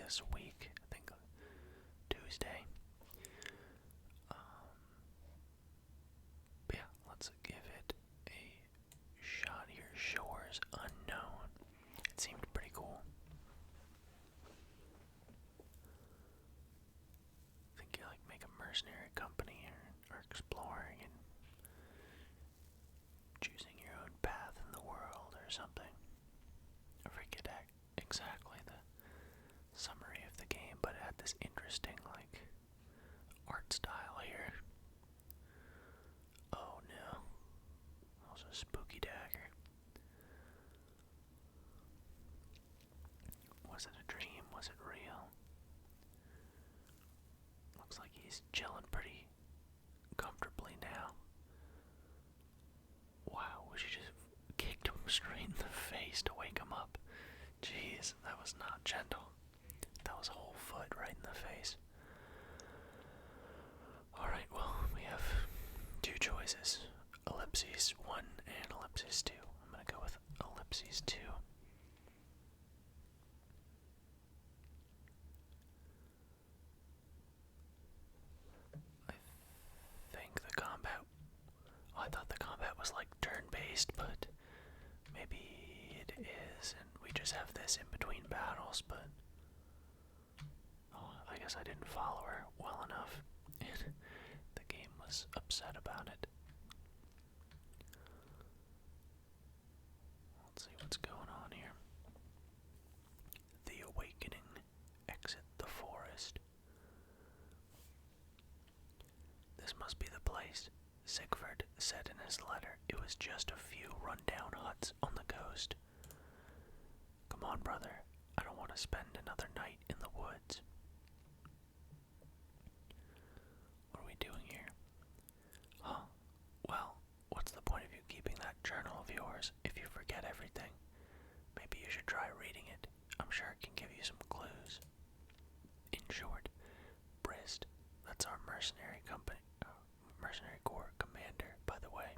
this week. I think Tuesday. But yeah, let's give it a shot here. Shores Unknown. It seemed pretty cool. I think you like make a mercenary company or exploring and choosing your own path in the world or something. I forget exactly the summary of the game, but it had this interesting art style here. Oh no. That was a spooky dagger. Was it a dream? Was it real? Looks like he's chilling pretty comfortably now. Wow, we should just kicked him straight in the face to wake him up. Jeez, that was not gentle. That was a whole foot right in the face. Alright, well, we have two choices. Ellipses 1 and ellipses 2. I'm gonna go with ellipses 2. I think the combat... Oh, I thought the combat was like turn-based, but maybe it is, and we just have this in between battles, but... Oh, I guess I didn't follow her well enough, and the game was upset about it. Let's see what's going on here. The Awakening. Exit the forest. This must be the place. Sigvard said in his letter it was just a few run-down huts on the coast. Come on, brother. I don't want to spend another night in the woods. What are we doing here? Huh? Well, what's the point of you keeping that journal of yours if you forget everything? Maybe you should try reading it. I'm sure it can give you some clues. In short, Brist, that's our mercenary corps commander, by the way,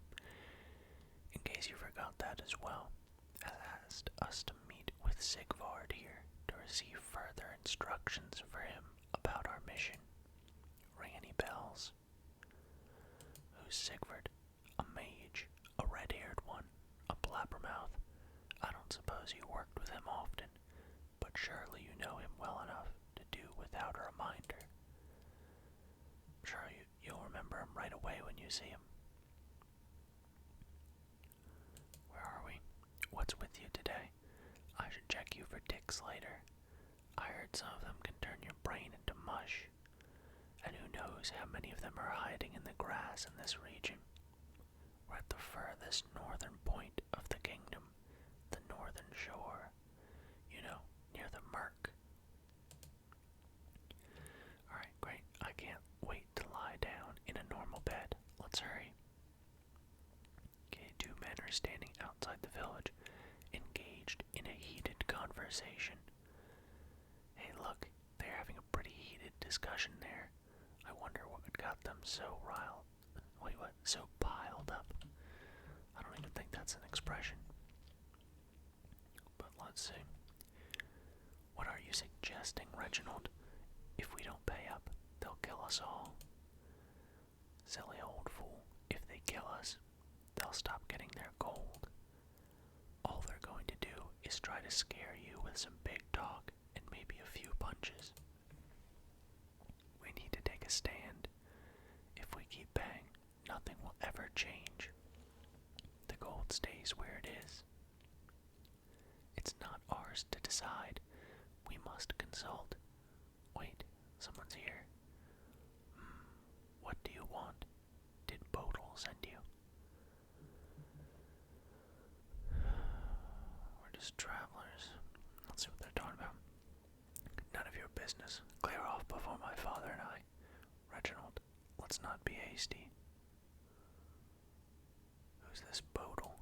in case you forgot that as well, has asked us to meet with Sigvard here to receive further instructions for him about our mission. Ring any bells? Who's Sigvard? A mage, a red-haired one, a blabbermouth. I don't suppose you worked with him often, but surely you know him well enough to do without a reminder. I'm sure you'll remember him right away when you see him. Where are we? What's with you today? I should check you for ticks later. I heard some of them can turn your brain into mush. And who knows how many of them are hiding in the grass in this region. We're at the furthest northern point of the kingdom, the northern shore. You know, near the Merc. Alright, great. I can't wait to lie down in a normal bed. Let's hurry. Okay, two men are standing outside the village, engaged in a heated conversation. Hey, look, they're having a pretty heated discussion there. I wonder what got them so riled. Wait, what? So piled up. I don't even think that's an expression. But let's see. What are you suggesting, Reginald? If we don't pay up, they'll kill us all. Silly old fool. If they kill us, they'll stop getting their gold. All they're going to do is try to scare you with some big talk and maybe a few punches. We need to take a stand. If we keep paying, nothing will ever change. The gold stays where it is. It's not ours to decide. We must consult. Wait, someone's here. What do you want? Did Bodil send you? We're just travelers. Let's see what they're talking about. None of your business. Clear off before my father and I. Reginald, let's not be hasty. Who's this Bodil?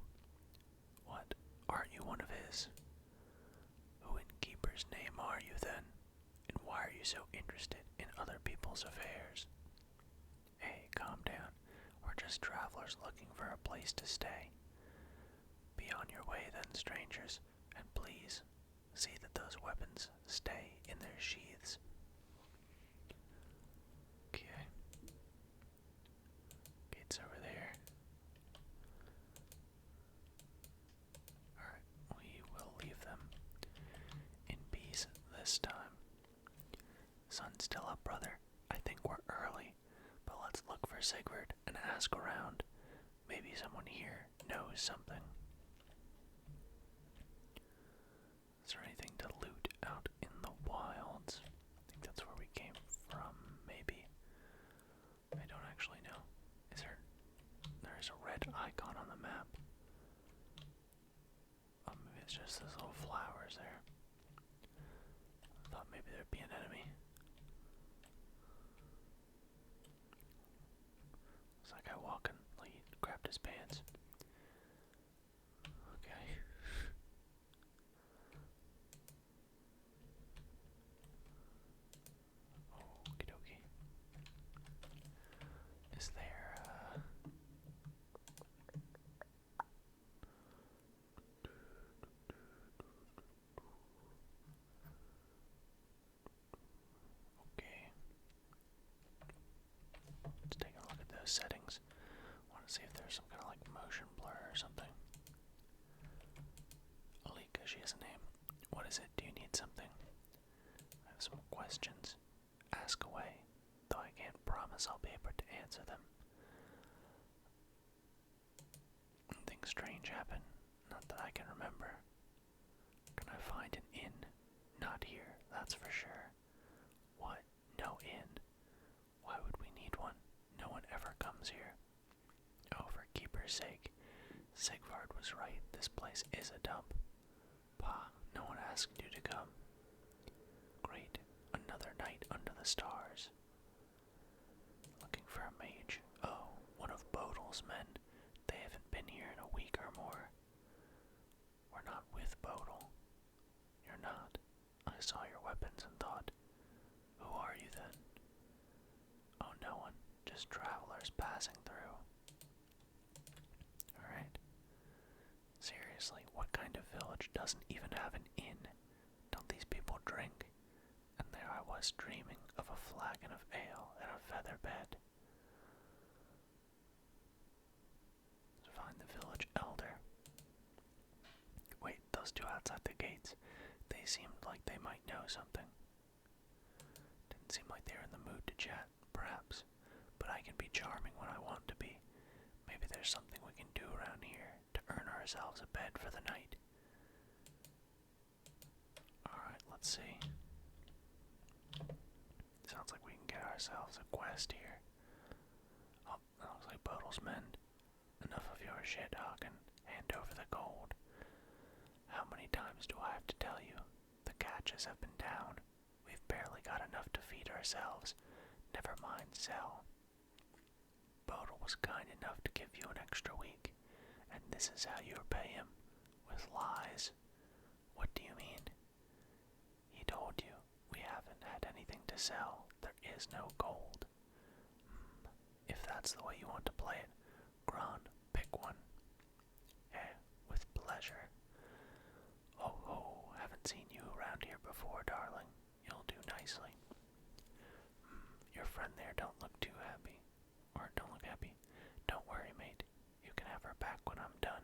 What? Aren't you one of his? Who in Keeper's name are you then? And why are you so interested in other people's affairs? Hey, calm down. We're just travelers looking for a place to stay. Be on your way then, strangers, and please, See that those weapons stay in their sheaths. Okay. Gates over there. Alright, we will leave them in peace this time. Sun's still up, brother. I think we're early, but let's look for Sigurd and ask around. Maybe someone here knows something. Is there anything to loot out in the wilds? I think that's where we came from, maybe. I don't actually know. Is there... There's a red icon on the map. Oh, maybe it's just those little flowers there. I thought maybe there'd be an enemy. It's that guy walking, like he grabbed his pants. Okay. Okie dokie. Is there, okay. Let's take a look at those settings. I want to see if there's some kind of like motion blur or something. Alika, she has a name. What is it? Do you need something? I have some questions. Ask away, though I can't promise I'll be able to answer them. Nothing strange happened, not that I can remember. Can I find an inn? Not here, that's for sure. What? No inn? Why would we need one? No one ever comes here. Oh, for keeper's sake. Sigvard was right, this place is a dump. Pa, no one asked you to come. Great, another night under the stars. Looking for a mage. Oh, one of Bodil's men. They haven't been here in a week or more. We're not with Bodil. You're not. I saw your weapons and thought, who are you then? Oh, no one. Just travelers passing through. Alright. Seriously, what kind of village doesn't even have an inn? Don't these people drink? And there I was dreaming of a flagon of ale and a feather bed. To find the village elder. Wait, those two outside the gates. They seemed like they might know something. Didn't seem like they were in the mood to chat, perhaps. But I can be charming when I want to be. Maybe there's something we can do around here to earn ourselves a bed for the night. Alright, let's see. Sounds like we can get ourselves a quest here. Oh, that looks like Bodil's men. Enough of your shit, Hagen. Hand over the gold. How many times do I have to tell you? The catches have been down. We've barely got enough to feed ourselves. Never mind sell. Bodil was kind enough to give you an extra week, and this is how you repay him. With lies. What do you mean? He told you we haven't had anything to sell. There is no gold. If that's the way you want to play it, Gron, pick one. With pleasure. Oh, haven't seen you around here before, darling. You'll do nicely. Your friend there don't look too happy. Or don't look happy. Don't worry, mate. You can have her back when I'm done.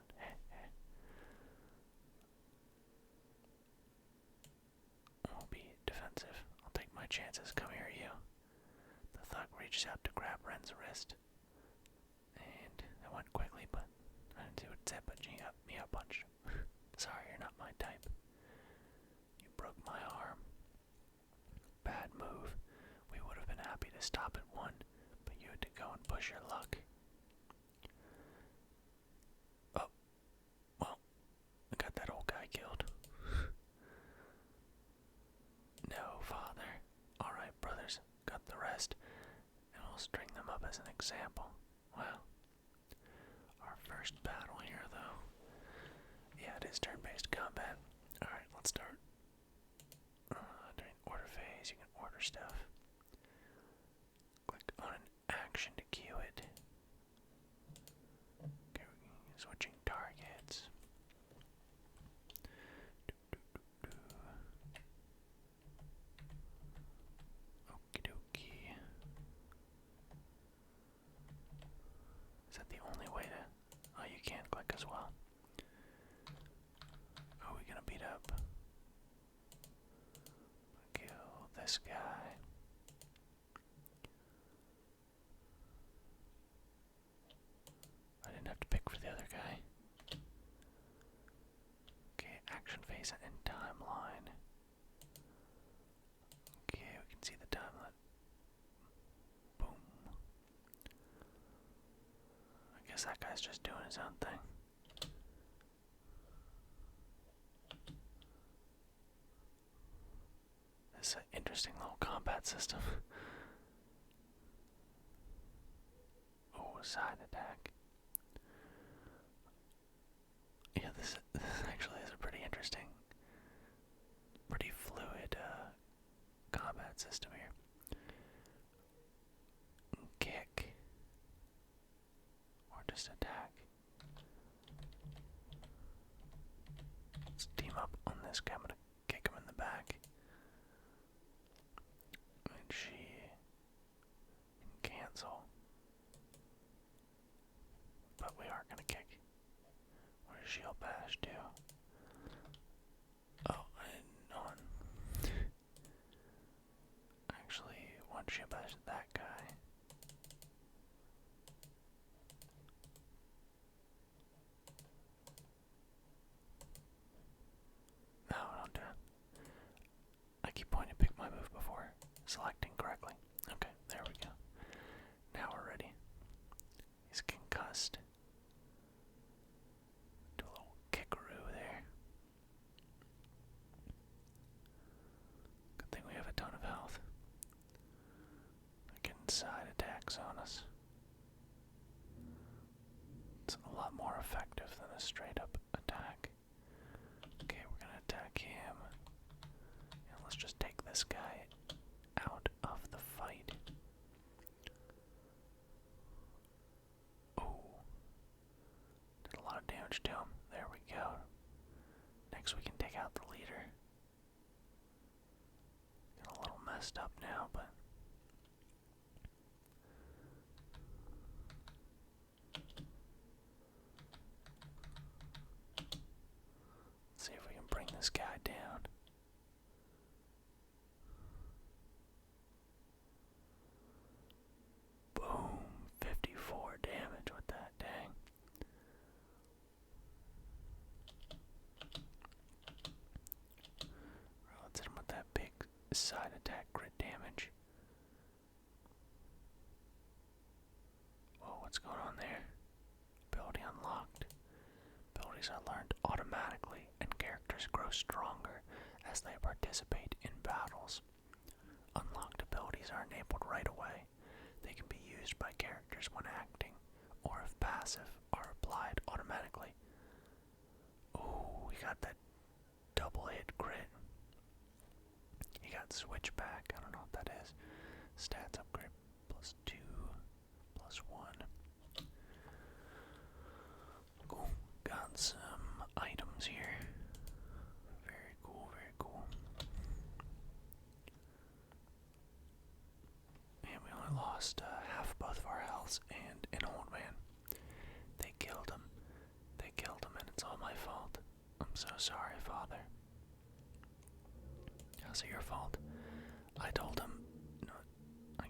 Won't be defensive. I'll take my chances. Come here, you. The thug reaches out to grab Ren's wrist. And it went quickly, but I didn't see what it said, but me a punch. Sorry, you're not my type. You broke my arm. Bad move. We would have been happy to stop at one, but you had to go and push your luck. Oh, well, I got that old guy killed. No, father. Alright, brothers, got the rest, and we'll string them up as an example. Well, our first battle here, though. Yeah, it is turn-based combat. Alright, let's start. During order phase, you can order stuff. Click on an action to queue it. Okay, switching targets. quick as well. Who are we gonna beat up? Kill this guy. I didn't have to pick for the other guy. Okay, action phase and timeline. Okay, we can see the timeline. Boom. I guess that guy's just doing his own thing. This is an interesting little combat system. Oh, side attack. Yeah, this actually is a pretty interesting, pretty fluid combat system here. Kick. Or just attack. Let's team up on this guy. I'm gonna kick him in the back. And she can cancel. But we are gonna kick. What does shield bash do? Oh, I didn't know. Actually, one shield bash that guy. No, don't do it. I keep wanting to pick my move before selecting correctly. Okay, there we go. Now we're ready. He's concussed. Do a little kickaroo there. Good thing we have a ton of health. They're getting side attacks on us. It's a lot more effective than a straight up attack. Okay, we're gonna attack him. And let's just take this guy out of the fight. Oh. Did a lot of damage to him. There we go. Next we can take out the leader. Get a little messed up now, but let's see if we can bring this guy down. Boom. 54 damage with that, dang. Let's hit him with that big side attack crit damage. Whoa, what's going on there? Ability unlocked. Abilities are learned automatically, and characters grow stronger as they participate in battles. Unlocked abilities are enabled right away. They can be used by characters when acting, or if passive, are applied automatically. Ooh, we got that double hit crit. He got switchback. I don't know what that is. Stats upgrade +2, +1. Cool. Got some items here. Very cool, very cool. And we only lost half both of our healths and an old man. They killed him. They killed him, and it's all my fault. I'm so sorry, Father. How's it your fault? I told him, no, I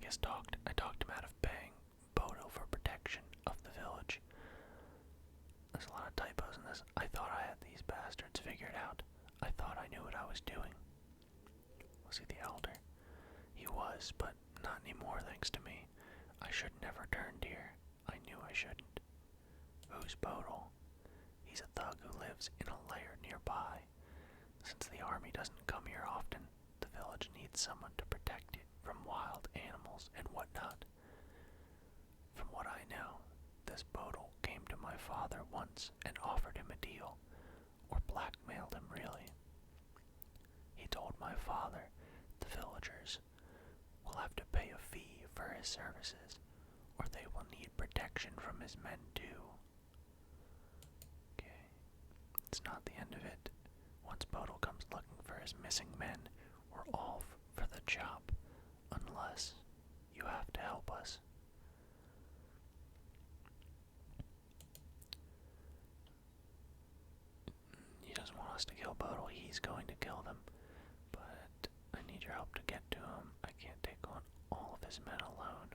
talked him out of paying Bodo for protection of the village. There's a lot of typos in this. I thought I had these bastards figured out. I thought I knew what I was doing. Was he the elder? He was, but not anymore thanks to me. I should never turn deer. I knew I shouldn't. Who's Bodil? He's a thug who lives in a lair nearby. Since the army doesn't come here often, the village needs someone to protect it from wild animals and whatnot. From what I know, this Bodil came to my father once and offered him a deal, or blackmailed him really. He told my father the villagers will have to pay a fee for his services, or they will need protection from his men too. Okay, it's not the end of it. Once Bodil comes looking for his missing men, we're all for the chop, unless you have to help us. us to kill Bodil, he's going to kill them. But I need your help to get to him. I can't take on all of his men alone.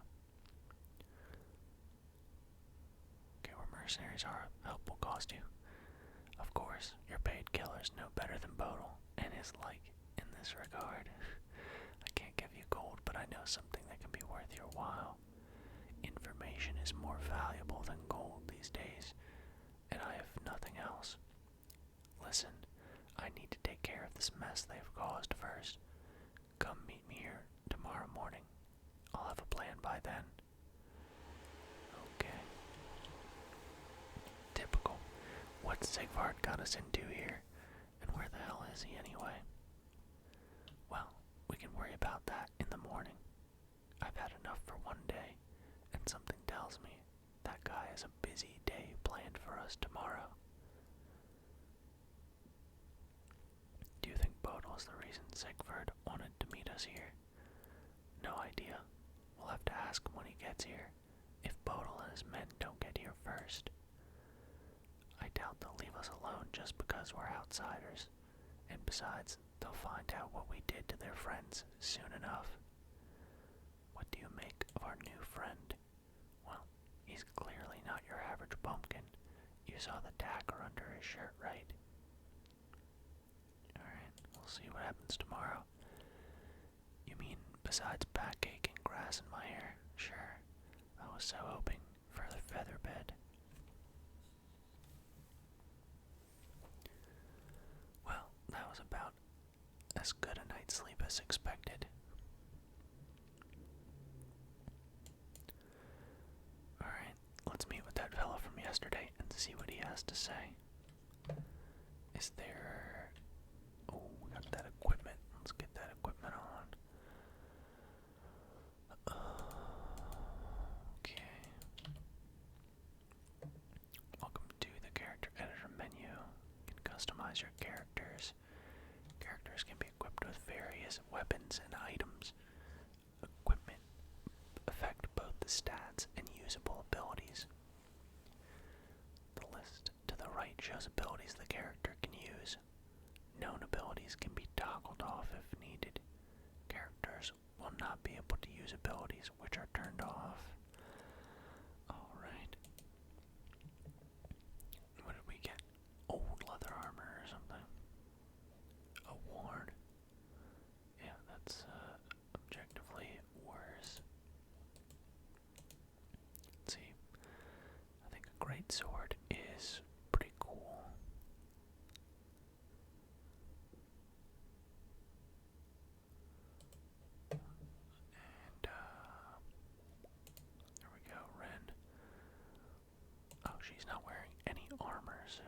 Okay, we're mercenaries. Our help will cost you. Of course, your paid killer's no better than Bodil, and is like in this regard. I can't give you gold, but I know something that can be worth your while. Information is more valuable than gold these days, and I have nothing else. Listen, I need to take care of this mess they've caused first. Come meet me here tomorrow morning. I'll have a plan by then. Okay. Typical. What's Sigvard got us into here? And where the hell is he anyway? Well, we can worry about that in the morning. I've had enough for one day, and something tells me that guy has a busy day planned for us tomorrow. Do you think Bodil is the reason Sigvard wanted to meet us here? No idea. We'll have to ask him when he gets here, if Bodil and his men don't get here first. I doubt they'll leave us alone just because we're outsiders, and besides, they'll find out what we did to their friends soon enough. What do you make of our new friend? Well, he's clearly not your average bumpkin. You saw the dagger under his shirt, right? Alright, we'll see what happens tomorrow. You mean besides backache and grass in my hair? Sure. I was so hoping for the feather bed. Well, that was about as good a night's sleep as expected. Alright, let's meet with that fellow from yesterday and see what he has to say. Is there... Oh, we got that equipment. Let's get that equipment on. Okay. Welcome to the character editor menu. You can customize your characters. Characters can be equipped with various weapons and items. Equipment affect both the stats and usable abilities. The list to the right shows abilities the character can use. Known abilities can be toggled off if needed. Characters will not be able to use abilities which are turned off. Alright. What did we get? Old leather armor or something. A ward. Yeah, that's objectively worse. Let's see. I think a great sword is pretty cool. And there we go, Ren. Oh, she's not wearing any armor, so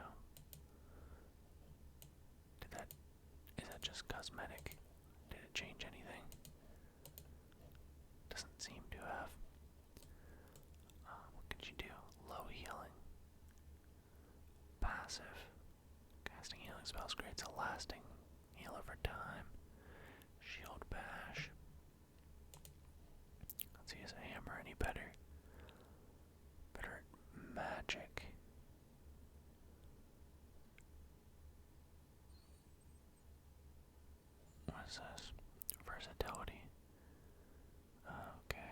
is that just cosmetic? Did it change anything? Doesn't seem to have. What can she do? Low healing. Passive. Casting healing spells creates a lasting heal over time. Shield bash. Let's see, is a hammer any better? Better at magic. What is this? Versatility. Okay.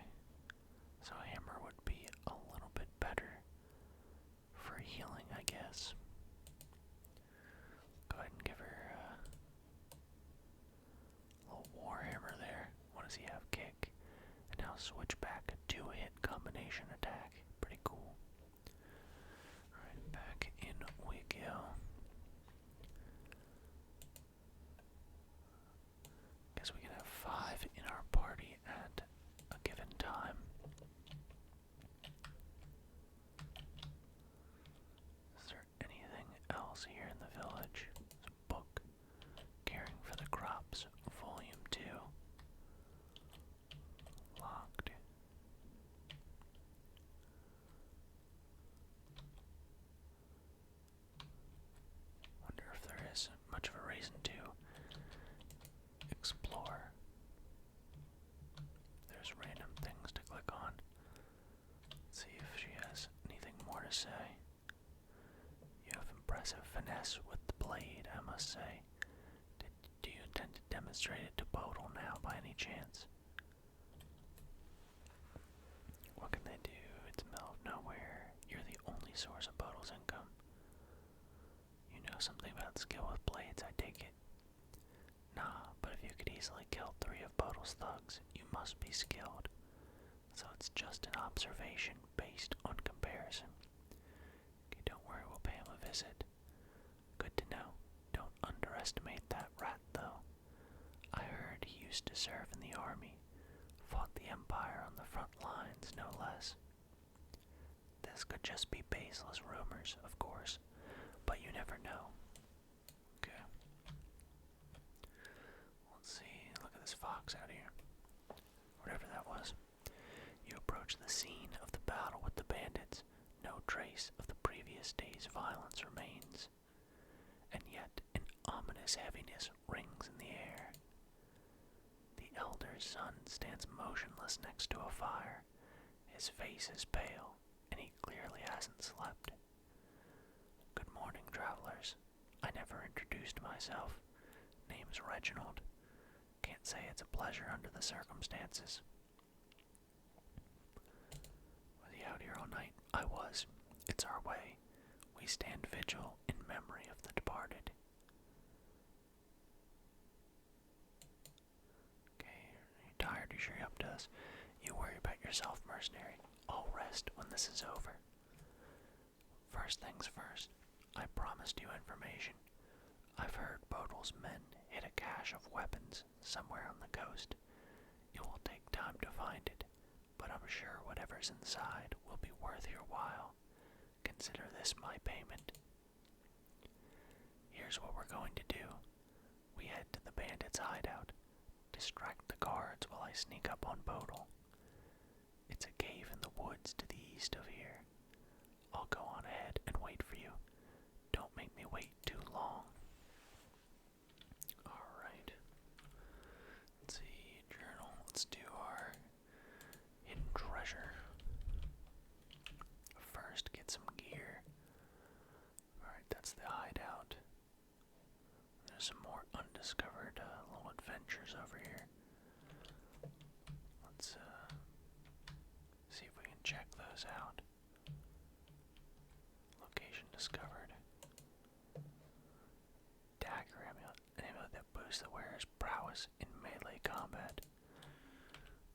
So a hammer would be a little bit better for healing, I guess. Go ahead and give her a little warhammer there. What does he have? Kick. And now switch back to two-hit combination attack. Pretty cool. Alright, back in we go. Guess we can have 5 in our party at a given time. Is there anything else here in the village? There's a book. Caring for the Crops, Volume 2. Locked. Wonder if there is much of a reason to explore. There's random things to click on. Let's see if she has anything more to say. You have impressive finesse with the blade, I must must say. Do you intend to demonstrate it to Bodil now by any chance? What can they do? It's the middle of nowhere. You're the only source of Bodil's income. You know something about skill with blades, I take it. Nah, but if you could easily kill 3 of Bodil's thugs, you must be skilled. So it's just an observation based on comparison. Okay, don't worry, we'll pay him a visit. Good to know. Don't underestimate that rat, though. I heard he used to serve in the army. Fought the Empire on the front lines, no less. This could just be baseless rumors, of course, but you never know. Okay. Let's see, look at this fox out here. Whatever that was. You approach the scene of the battle with the bandits. No trace of the previous day's violence remains. And yet an ominous heaviness rings in the air. The elder's son stands motionless next to a fire. His face is pale, and he clearly hasn't slept. Good morning, travelers. I never introduced myself. Name's Reginald. Can't say it's a pleasure under the circumstances. Was he out here all night? I was. It's our way. We stand vigil in memory of the departed. Okay, are you tired? You sure you're up to this? You worry about yourself, mercenary. I'll rest when this is over. First things first, I promised you information. I've heard Bodil's men hid a cache of weapons somewhere on the coast. It will take time to find it, but I'm sure whatever's inside will be worth your while. Consider this my payment. Here's what we're going to do. We head to the bandits' hideout. Distract the guards while I sneak up on Bodil. It's a cave in the woods to the east of here. I'll go on ahead and wait for you. Don't make me wait too long. Alright. Let's see, journal. Let's do our hidden treasure. First, get some gear. Alright, that's the hideout. There's some more undiscovered little adventures over here. Let's see if we can check those out. Location discovered. Dagger amulet. An amulet that boosts the wearer's prowess in melee combat.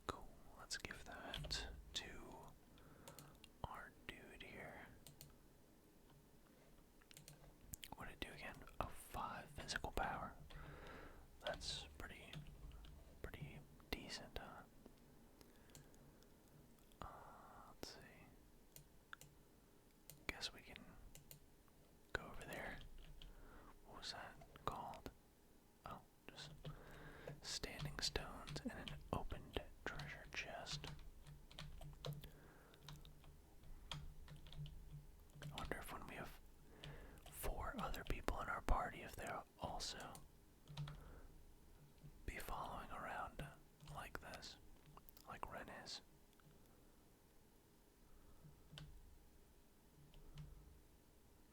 Cool. Let's give that to our dude here. What did it do again? Oh, 5 physical power. That's pretty decent, huh? Let's see. Guess we can go over there. What was that called? Oh, just standing stones and an opened treasure chest. I wonder if when we have 4 other people in our party, if they'll also be following around like this, like Ren is.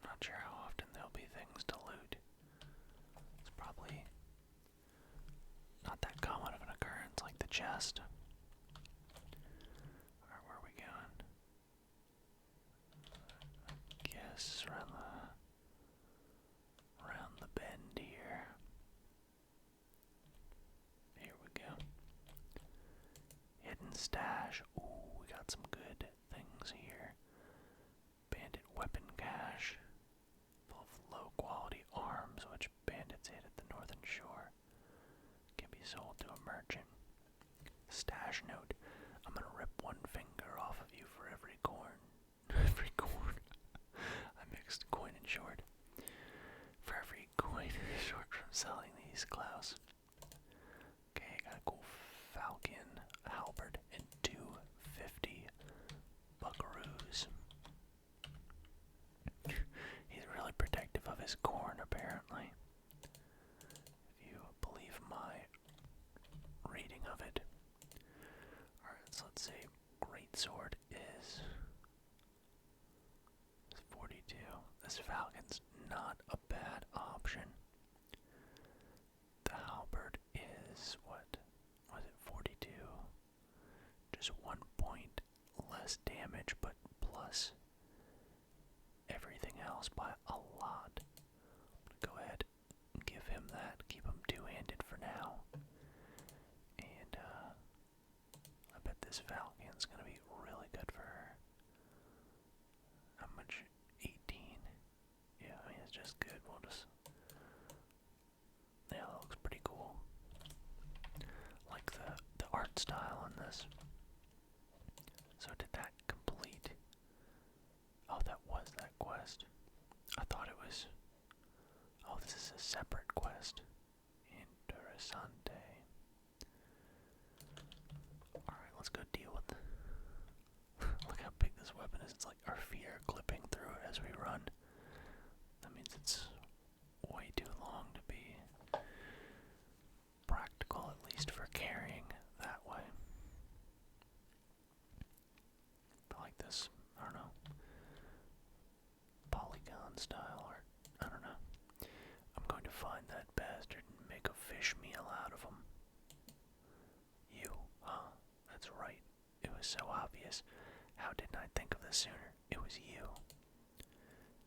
Not sure how often there'll be things to loot. It's probably not that common of an occurrence like the chest. Alright, where are we going? I guess around the bend here. Here we go. Hidden stash. Ooh, we got some good things here. Bandit weapon cache. Full of low quality arms, which bandits hid at the northern shore. Can be sold to a merchant. Stash note. I'm gonna rip 1 finger off of you for every corn. Every corn. I mixed coin and short. For every coin short from selling these, Klaus. Okay, got a cool falcon, halberd, and 250 buckaroos. He's really protective of his corn, apparently. If you believe my reading of it. Alright, so let's see. Greatsword is 42. This falcon's not a bad option. this damage, but plus everything else by a lot. Go ahead and give him that. Keep him two-handed for now. And I bet this Falcon's gonna be really good for her. How much? 18. Yeah, I mean it's just good. We'll just. Yeah, that looks pretty cool. Like the art style in this. So did that complete? Oh, that was that quest. I thought it was. Oh, this is a separate quest. Interessante. Alright, let's go deal with. Look how big this weapon is. It's like our feet are clipping through it as we run. That means it's way too long to be practical, at least for carrying that way. But like this, I don't know, polygon style art. I don't know. I'm going to find that bastard and make a fish meal out of him. You, huh? That's right. It was so obvious. How didn't I think of this sooner? It was you.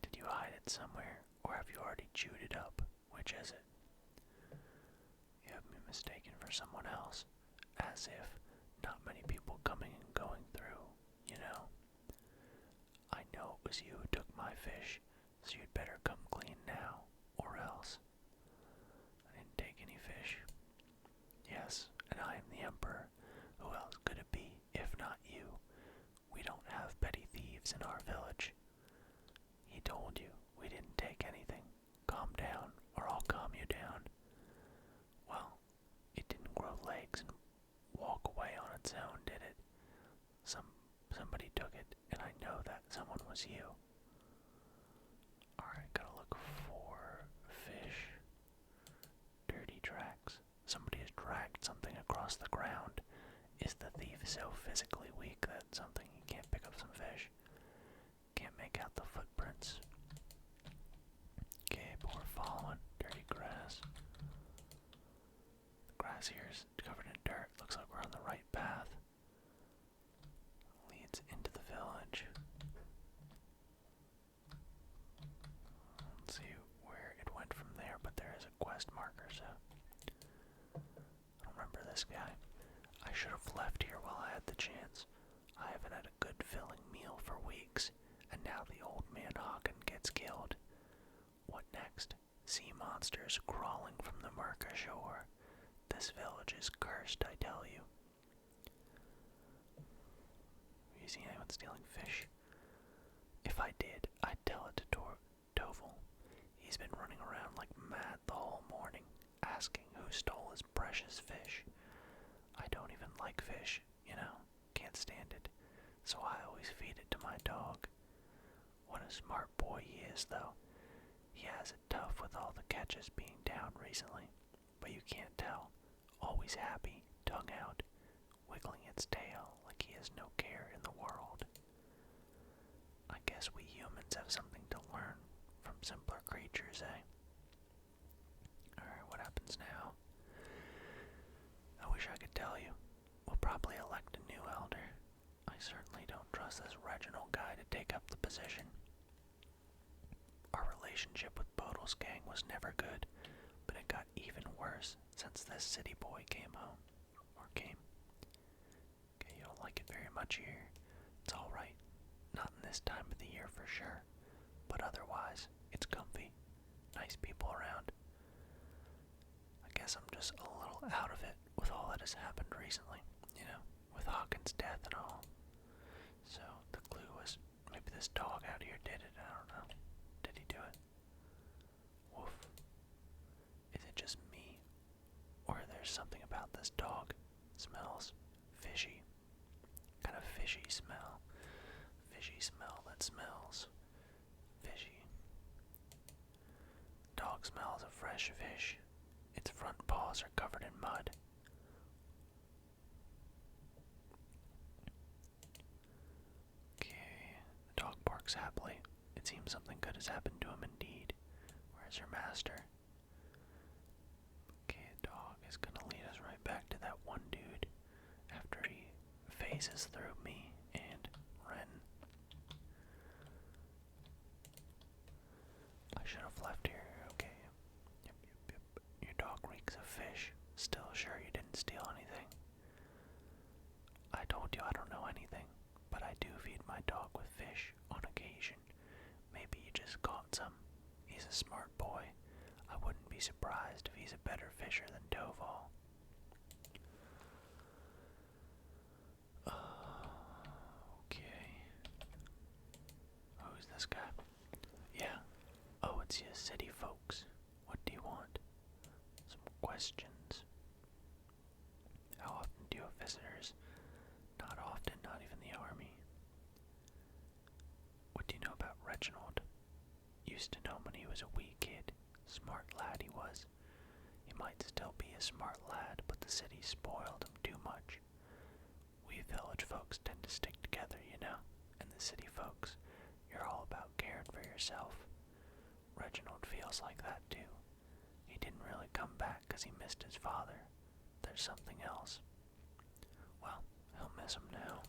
Did you hide it somewhere, or have you already chewed it up? Which is it? You have me mistaken for someone else, as if not many people coming and going through, you know. I know it was you who took my fish, so you'd better come clean now, or else. I didn't take any fish. Yes, and I am the Emperor. Who else could it be, if not you? We don't have petty thieves in our village. He told you we didn't take anything. Calm down, or I'll calm you down. Well, it didn't grow legs and walk away on its own, did it? Somebody took it, and I know that someone was you. Alright, gotta look for fish. Dirty tracks. Somebody has dragged something across the ground. Is the thief so physically weak that he can't pick up some fish? Can't make out the footprints. Okay, but we're following dirty grass. The grass here is covered in dirt. Looks like we're on the right path. Leads into the village. Let's see where it went from there, but there is a quest marker, so I don't remember this guy. I should have left here while I had the chance. I haven't had a good filling meal for weeks, and now the old man Hagen gets killed. What next? Sea monsters crawling from the murk ashore. This village is cursed, I tell you. Have you seen anyone stealing fish? If I did, I'd tell it to Tovel. He's been running around like mad the whole morning, asking who stole his precious fish. I don't even like fish, you know, can't stand it, so I always feed it to my dog. What a smart boy he is, though. He has it tough with all the catches being down recently, but you can't tell. Always happy, tongue out, wiggling its tail like he has no care in the world. I guess we humans have something to learn from simpler creatures, eh? Alright, what happens now? I wish I could tell you. We'll probably elect a new elder. I certainly don't trust this Reginald guy to take up the position. Our relationship with Bodil's gang was never good, but it got even worse since this city boy came home. Or came. Okay, you don't like it very much here. It's alright. Not in this time of the year for sure. But otherwise, it's comfy. Nice people around. I guess I'm just a little out of it with all that has happened recently, you know, with Hawkins' death and all. So the clue was maybe this dog out here did it. I don't know. Did he do it? Woof. Is it just me, or there's something about this dog? It smells fishy. Kind of fishy smell. Fishy smell that smells fishy. Dog smells of fresh fish. Its front paws are covered in mud. Okay, the dog barks happily. It seems something good has happened to him indeed. Where's your master? Okay, dog is gonna lead us right back to that one dude after he phases through me and should have left here. Okay. Yep, yep, yep. Your dog reeks of fish. Still sure you didn't steal anything? I told you I don't know anything, but I do feed my dog with fish on occasion. Maybe you just caught some. He's a smart boy. I wouldn't be surprised if he's a better fisher than Toval. Okay. Who's this guy? Yeah. Oh, it's you city folks. What do you want? Some questions. How often do you have visitors? Not often, not even the army. What do you know about Reginald? Used to know him when he was a wee kid. Smart lad he was. He might still be a smart lad, but the city spoiled him too much. We village folks tend to stick together, you know, and the city folks, you're all about caring for yourself. Reginald feels like that too. He didn't really come back because he missed his father. There's something else. Well, he'll miss him now.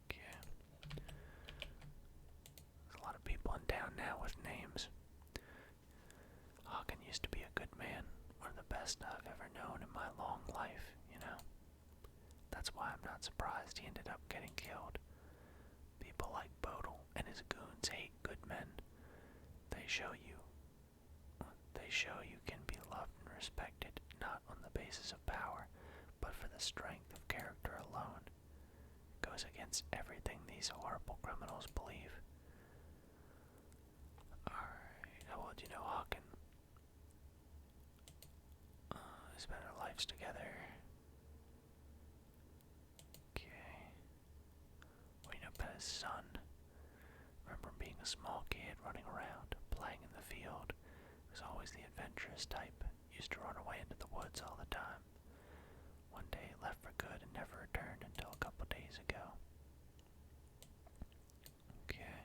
Okay. There's a lot of people in town now with names. Hakan used to be a good man, one of the best I've ever known in my long life, you know. That's why I'm not surprised he ended up getting killed. People like Bodil and his goons hate good men. They show you can be loved and respected, not on the basis of power, but for the strength of character alone. It goes against everything these horrible criminals believe. Alright, how well do you know Hakan? They spent their lives together. Okay. What do you know about his son? Remember him being a small kid running around, playing in the field. He was always the adventurous type, used to run away into the woods all the time. One day he left for good and never returned until a couple days ago. Okay.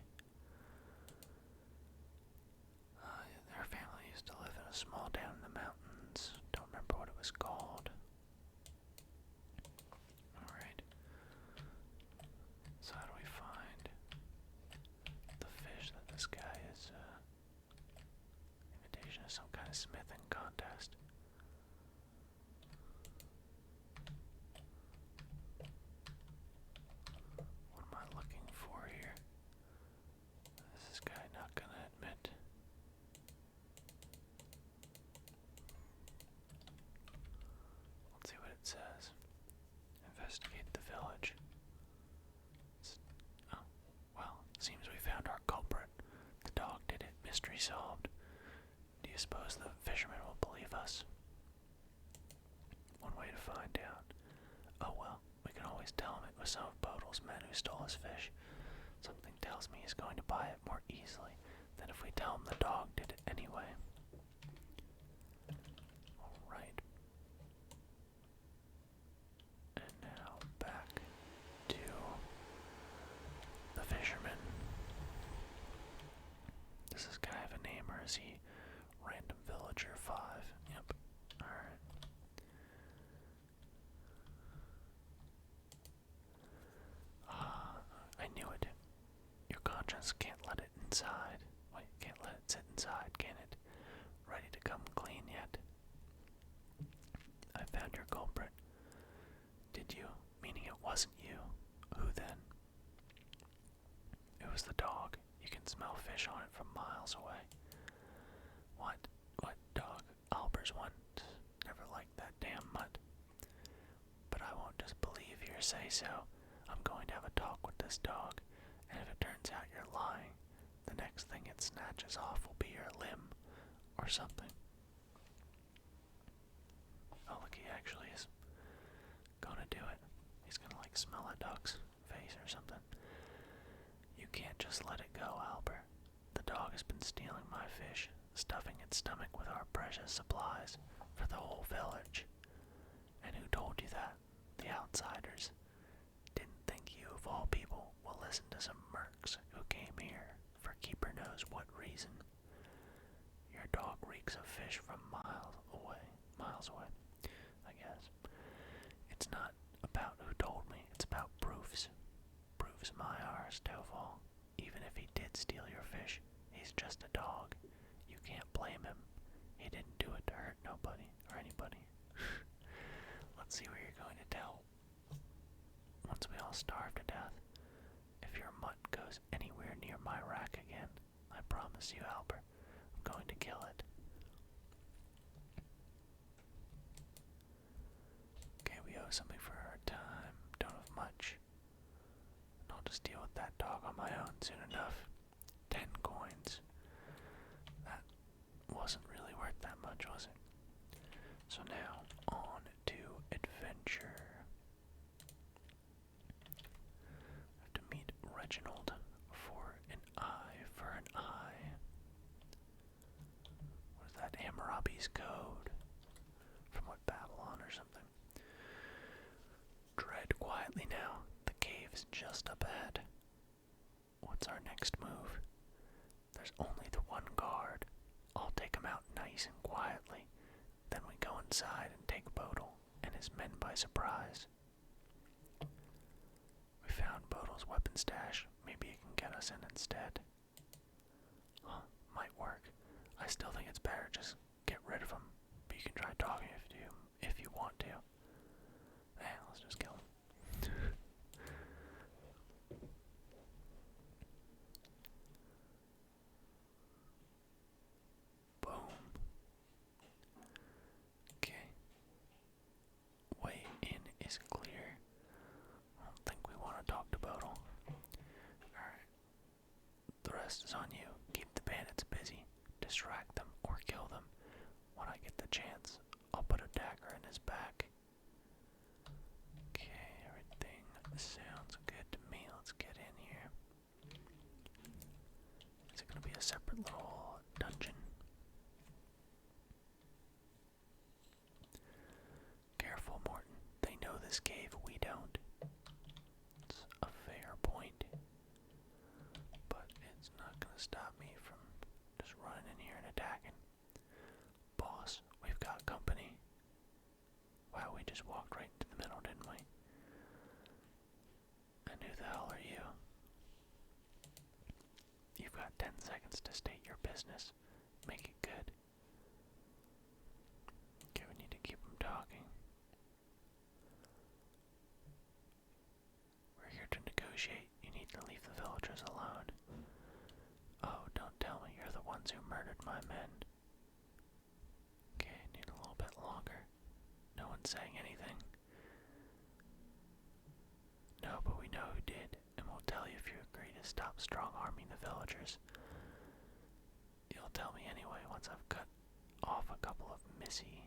Their family used to live in a small town in the mountains. Don't remember what it was called. Alright. So how do we find the fish that this guy is, invitation of some kind of smithing contest. What am I looking for here? Is this guy not gonna admit? Let's see what it says. Investigate the village. Oh, well, seems we found our culprit. The dog did it. Mystery solved. Do you suppose the fisherman will believe us? One way to find out. Oh well, we can always tell him it was some of Bodil's men who stole his fish. Something tells me he's going to buy it more easily than if we tell him the dog did it anyway. Alright. And now back to the fisherman. Does this guy have a name, or is he Random Villager 5? Yep. Alright. I knew it. Your conscience can't let it inside. Wait, can't let it sit inside, can it? Ready to come clean yet? I found your culprit. Did you? Meaning it wasn't you. Who then? It was the dog. You can smell fish on it from miles away. What? What dog? Alber's one. Never liked that damn mutt. But I won't just believe your say-so. I'm going to have a talk with this dog, and if it turns out you're lying, the next thing it snatches off will be your limb, or something. Oh look, he actually is gonna do it. He's gonna like smell a dog's face or something. You can't just let it go, Albert. The dog has been stealing my fish, stuffing its stomach with our precious supplies for the whole village. And who told you that? The outsiders. Didn't think you, of all people, will listen to some mercs who came here for keeper knows what reason. Your dog reeks of fish from miles away, I guess. It's not about who told me, it's about proofs. Proofs my are sorry, Stovall. Even if he did steal your fish, he's just a dog. You can't blame him. He didn't do it to hurt nobody or anybody. Let's see what you're going to tell. Once we all starve to death, if your mutt goes anywhere near my rack again, I promise you, Albert, I'm going to kill it. Okay, we owe something for our time. Don't have much. I'll just deal with that dog on my own soon enough. 10 coins. That wasn't really worth that much, was it? So now, on to adventure. I have to meet Reginald for an eye for an eye. What is that? Hammurabi's Code? From what, Babylon or something? Tread quietly now. The cave's just up ahead. What's our next move? There's only the one guard. I'll take him out nice and quietly. Then we go inside and take Bodil and his men by surprise. We found Bodil's weapon stash. Maybe it can get us in instead. Huh, might work. I still think it's better just get rid of him. But you can try talking if you want to. Let's just kill him. Boom. Okay. Way in is clear. I don't think we want to talk to Bodil. Alright. The rest is on you. Keep the bandits busy. Distract them or kill them. When I get the chance, I'll put a dagger in his back. Okay, everything sounds good to me. Let's get in here. Is it going to be a separate little dungeon? Careful, Morton. They know this cave, we don't. It's a fair point. But it's not going to stop me from just running in here and attacking. Boss, we've got company. Wow, we just walked right into the middle, didn't we? And who the hell are you? You've got 10 seconds to state your business. Make it good. Okay, we need to keep them talking. We're here to negotiate. You need to leave the villagers alone. Oh, don't tell me you're the ones who murdered my men. Okay, need a little bit longer. No one's saying anything. No, but we know who did, and we'll tell you if you agree to stop strong-arming the villagers. You'll tell me anyway once I've cut off a couple of Missy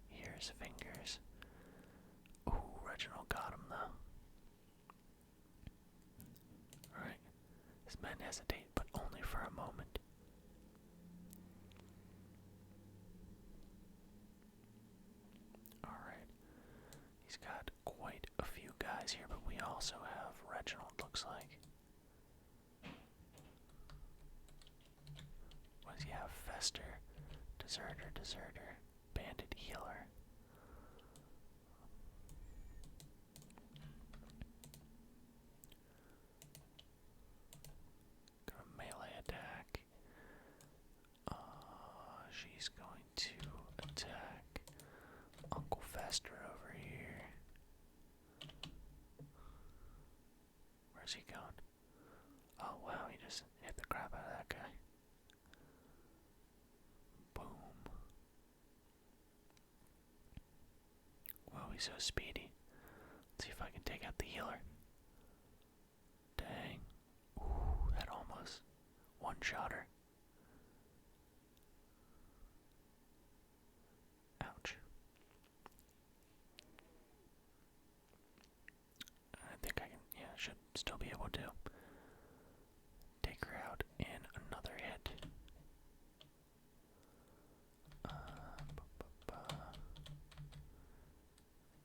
here's fingers. Ooh, Reginald got him though. Alright. His men hesitate, but only for a moment. Alright. He's got quite a few guys here, but we also have Reginald, looks like. What does he have? Fester, deserter, bandit healer. Got a melee attack. She's going to attack Uncle Fester over here. Where's he going? Oh wow, he just hit the crap out of that guy. Boom. Wow, he's so speedy. Let's see if I can take out the healer. Dang. Ooh, that almost one-shot her. Ouch. I think I can, yeah, should still be able to take her out in another hit.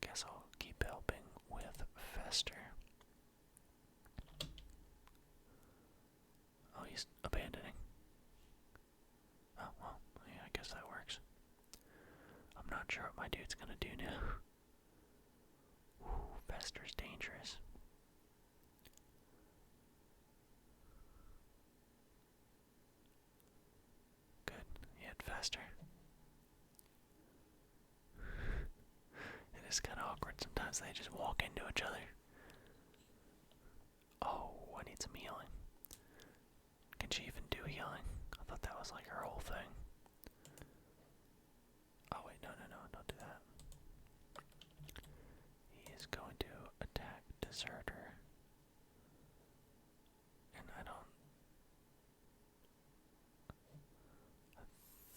Guess I'll keep helping with Fester. Oh, he's abandoning. Oh, well, yeah, I guess that works. I'm not sure what my dude's gonna do now. Ooh, Fester's dangerous. bit faster. It is kind of awkward. Sometimes they just walk into each other. Oh, I need some healing. Can she even do healing? I thought that was like her whole thing. Oh wait, no, don't do that. He is going to attack Deserter. And I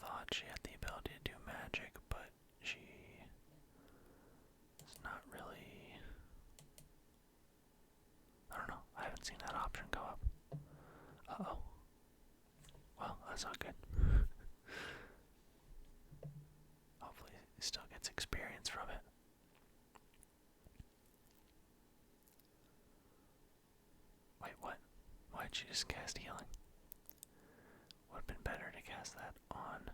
thought she had the ability to do magic, but she is not really. I don't know. I haven't seen that option go up. Uh-oh. Well, that's not good. Hopefully he still gets experience from it. Wait, what? Why'd she just cast healing? Would have been better to cast that on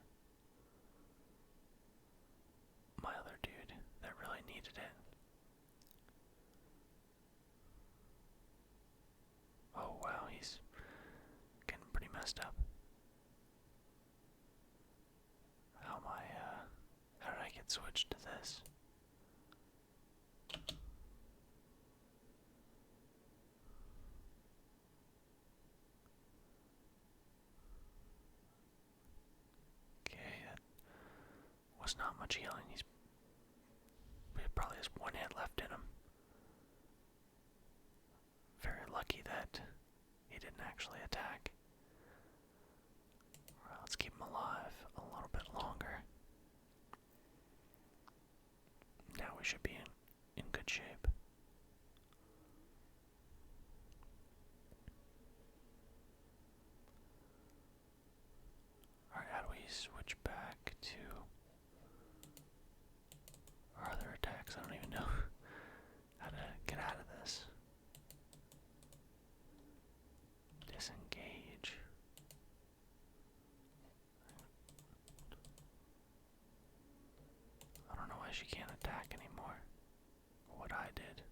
my other dude that really needed it. Oh wow, he's getting pretty messed up. How did I get switched to this? Okay, that was not much healing. He probably has one hit left in him. Very lucky that he didn't actually attack. Alright, let's keep him alive a little bit longer. Now we should be in good shape. Alright, how do we switch back to our other attacks? I don't even know how to get out of this. Disengage. I don't know why she can't attack anymore. What I did.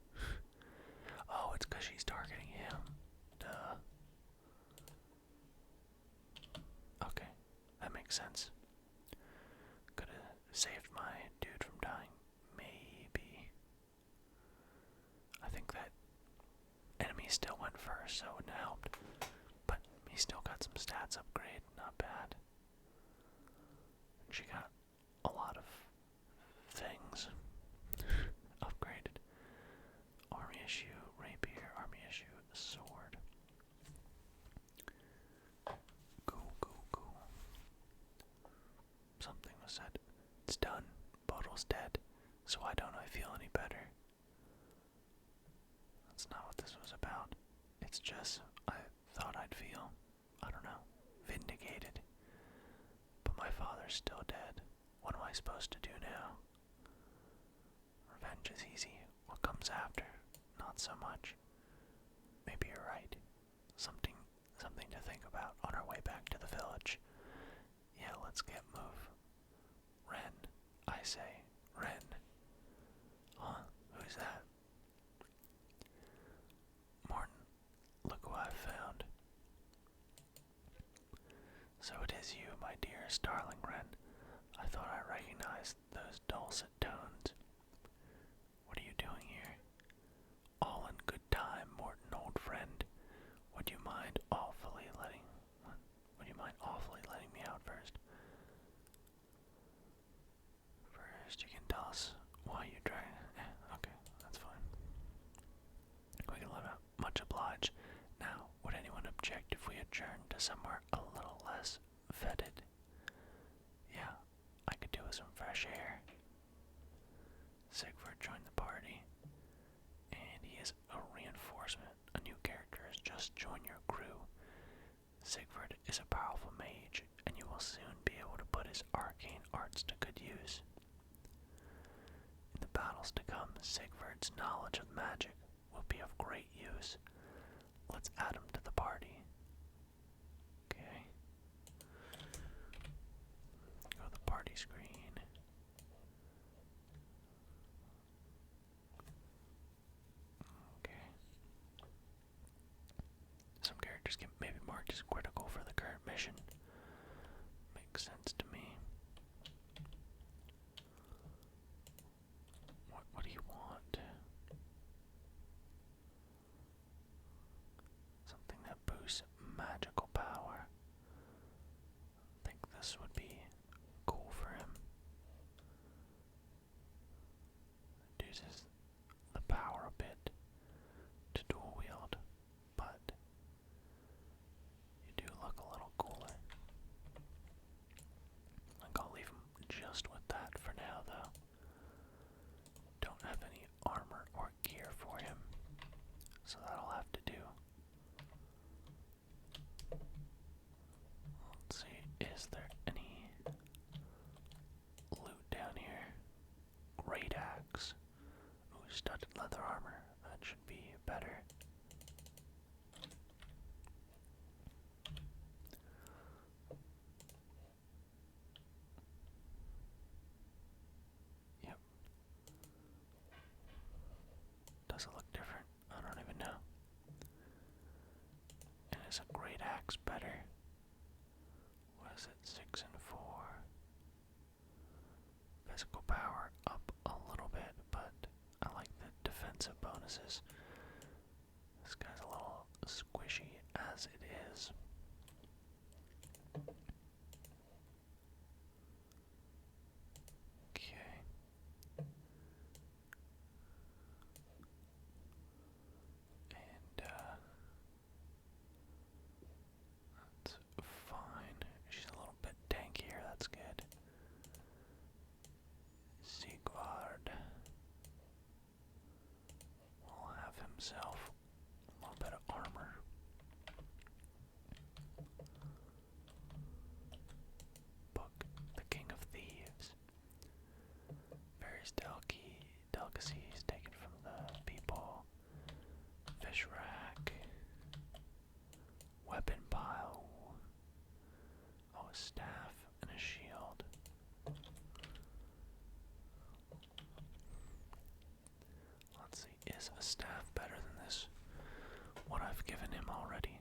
Oh, it's because she's targeting him. Duh. Okay, that makes sense. Could have saved my dude from dying. Maybe. I think that enemy still went first, so it wouldn't have helped. But he still got some stats upgrade. Not bad. She got a lot of things upgraded. Army issue, rapier, army issue, sword. Cool. Something was said. It's done. Bottle's dead. So why don't I feel any better? That's not what this was about. It's just, I thought I'd feel, I don't know, vindicated. But my father's still dead. What am I supposed to do now? Revenge is easy. What comes after? Not so much. Maybe you're right. Something to think about on our way back to the village. Yeah, let's get move. Ren, I say, Ren. Huh? Who's that? Martin, look who I found. So it is you, my dearest darling Ren. I thought I recognized those dulcet tones. What are you doing here? All in good time, Morton, old friend. Would you mind awfully letting me out first? First, you can tell us why you drag. Okay, that's fine. We can let out. Much obliged. Now, would anyone object if we adjourn to somewhere a little less fetid? Yeah, I could do with some fresh air. Sigvard joined the party, and he is a reinforcement. A new character has just joined your crew. Sigvard is a powerful mage, and you will soon be able to put his arcane arts to good use. In the battles to come, Sigvard's knowledge of magic will be of great use. Let's add him to the party. Okay. Go to the party screen. Okay. Some characters get maybe marked as critical for the current mission. Makes sense to me. this would be cool for him. It uses the power a bit to dual wield, but you do look a little cooler. I think I'll leave him just with that for now, though. Don't have any armor or gear for him, so that'll have to do. Let's see, is there any loot down here? Great axe. Ooh, studded leather armor. That should be better. Yep. Does it look different? I don't even know. And is a great axe better? What is it? 6 and 4. Physical power up a little bit, but I like the defensive bonuses. This guy's a little squishy as it is. Okay. And, that's fine. She's a little bit tankier, that's good. Sigvard will have himself a little bit of armor. Book, the King of Thieves. Various delicacies taken from the people. Fish rack. Weapon pile. Oh, a staff and a shield. Let's see, is a staff better than this? What I've given him already.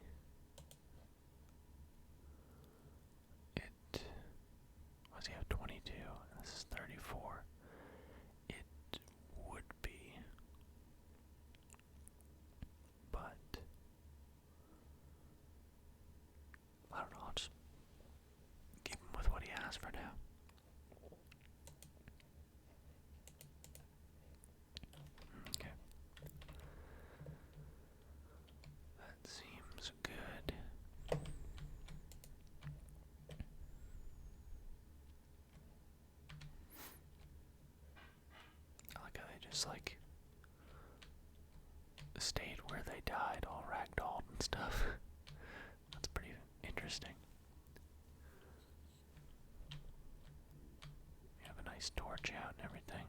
What does he have? 22, and this is 34. It would be, but I don't know, I'll just keep him with what he has for now. Okay. That seems good. I like how they just like stayed where they died, all ragdolled and stuff. That's pretty interesting. You have a nice torch out and everything.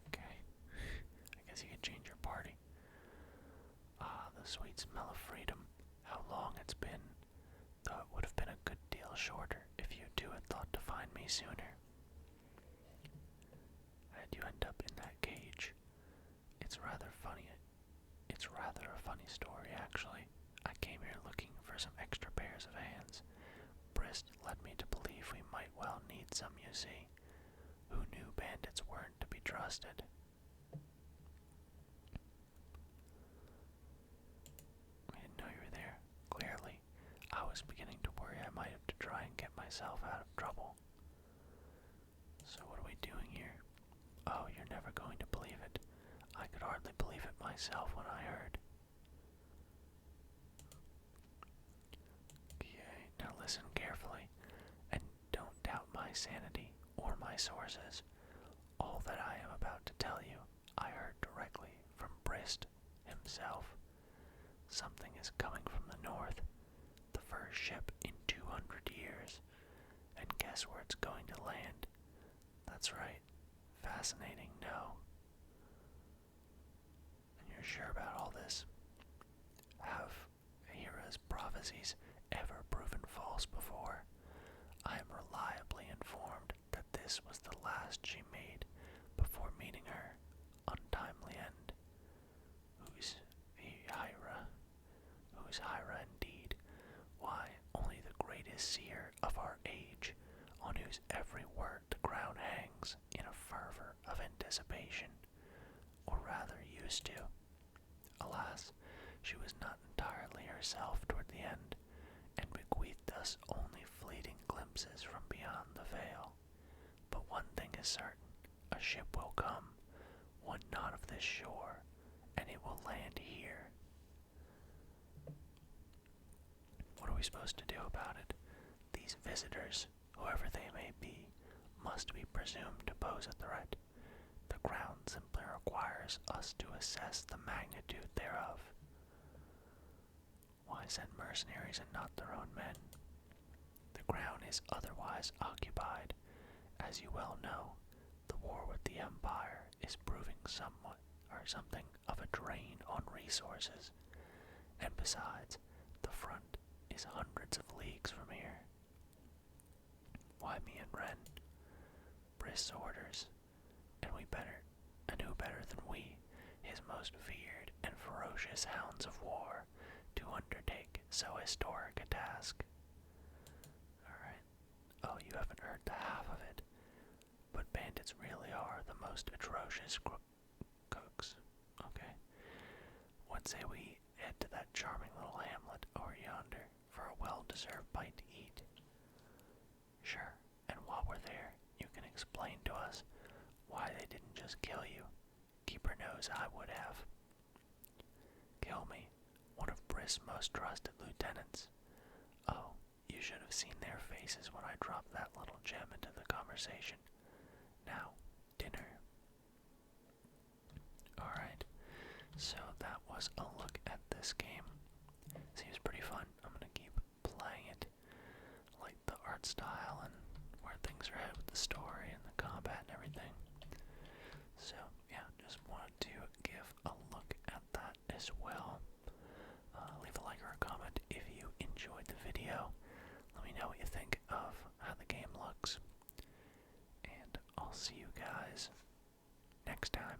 Okay. I guess you could change your party. Ah, the sweet smell of freedom. How long it's been. Though it would have been a good deal shorter if you two had thought to find me sooner. How'd you end up in that cage? It's rather funny. It's rather a funny story, actually. I came here looking for some extra pairs of hands. Brist led me to believe we might well need some, you see. Who knew bandits weren't to be trusted? We didn't know you were there. Clearly, I was beginning to worry I might have to try and get myself out of trouble. So what are we doing here? Oh, you're never going to believe it. I could hardly believe it myself when I heard. Okay, now listen carefully, and don't doubt my sanity or my sources. All that I am about to tell you, I heard directly from Brist himself. Something is coming from the north, the first ship in 200 years, and guess where it's going to land? That's right, fascinating, no? And you're sure about all this? Have Hera's prophecies ever proven false before? I am reliably informed that this was the last she made before meeting her untimely end. Who's Hera? Who's Hera indeed? Why, only the greatest seer of our age, on whose every word the crown hangs in a fervor of anticipation, or rather used to. Alas, she was not entirely herself toward the end, and bequeathed us only fleeting glimpses from beyond the veil. But one thing is certain, a ship will come, one not of this shore, and it will land here. What are we supposed to do about it? These visitors, whoever they may be, must be presumed to pose a threat. The crown simply requires us to assess the magnitude thereof. Why send mercenaries and not their own men? The crown is otherwise occupied. As you well know, the war with the Empire is proving something of a drain on resources, and besides, the front is hundreds of leagues from here. Why me and Ren? Briss orders, and who better than we, his most feared and ferocious hounds of war, to undertake so historic a task. Alright. Oh, you haven't heard the half of it. But bandits really are the most atrocious cooks. Okay. What say we head to that charming little hamlet over yonder for a well-deserved bite to eat? Sure. And while we're there, you can explain to us why they didn't just kill you. Keeper knows I would have. Kill me, one of Briss' most trusted lieutenants. Oh, you should have seen their faces when I dropped that little gem into the conversation. Now, dinner. Alright, so that was a look at this game. Seems pretty fun. I'm gonna keep playing it. I like the art style and where things are at with the story and the combat and everything. So, yeah, just wanted to give a look at that as well. Leave a like or a comment if you enjoyed the video. Let me know what you think of how the game looks. And I'll see you guys next time.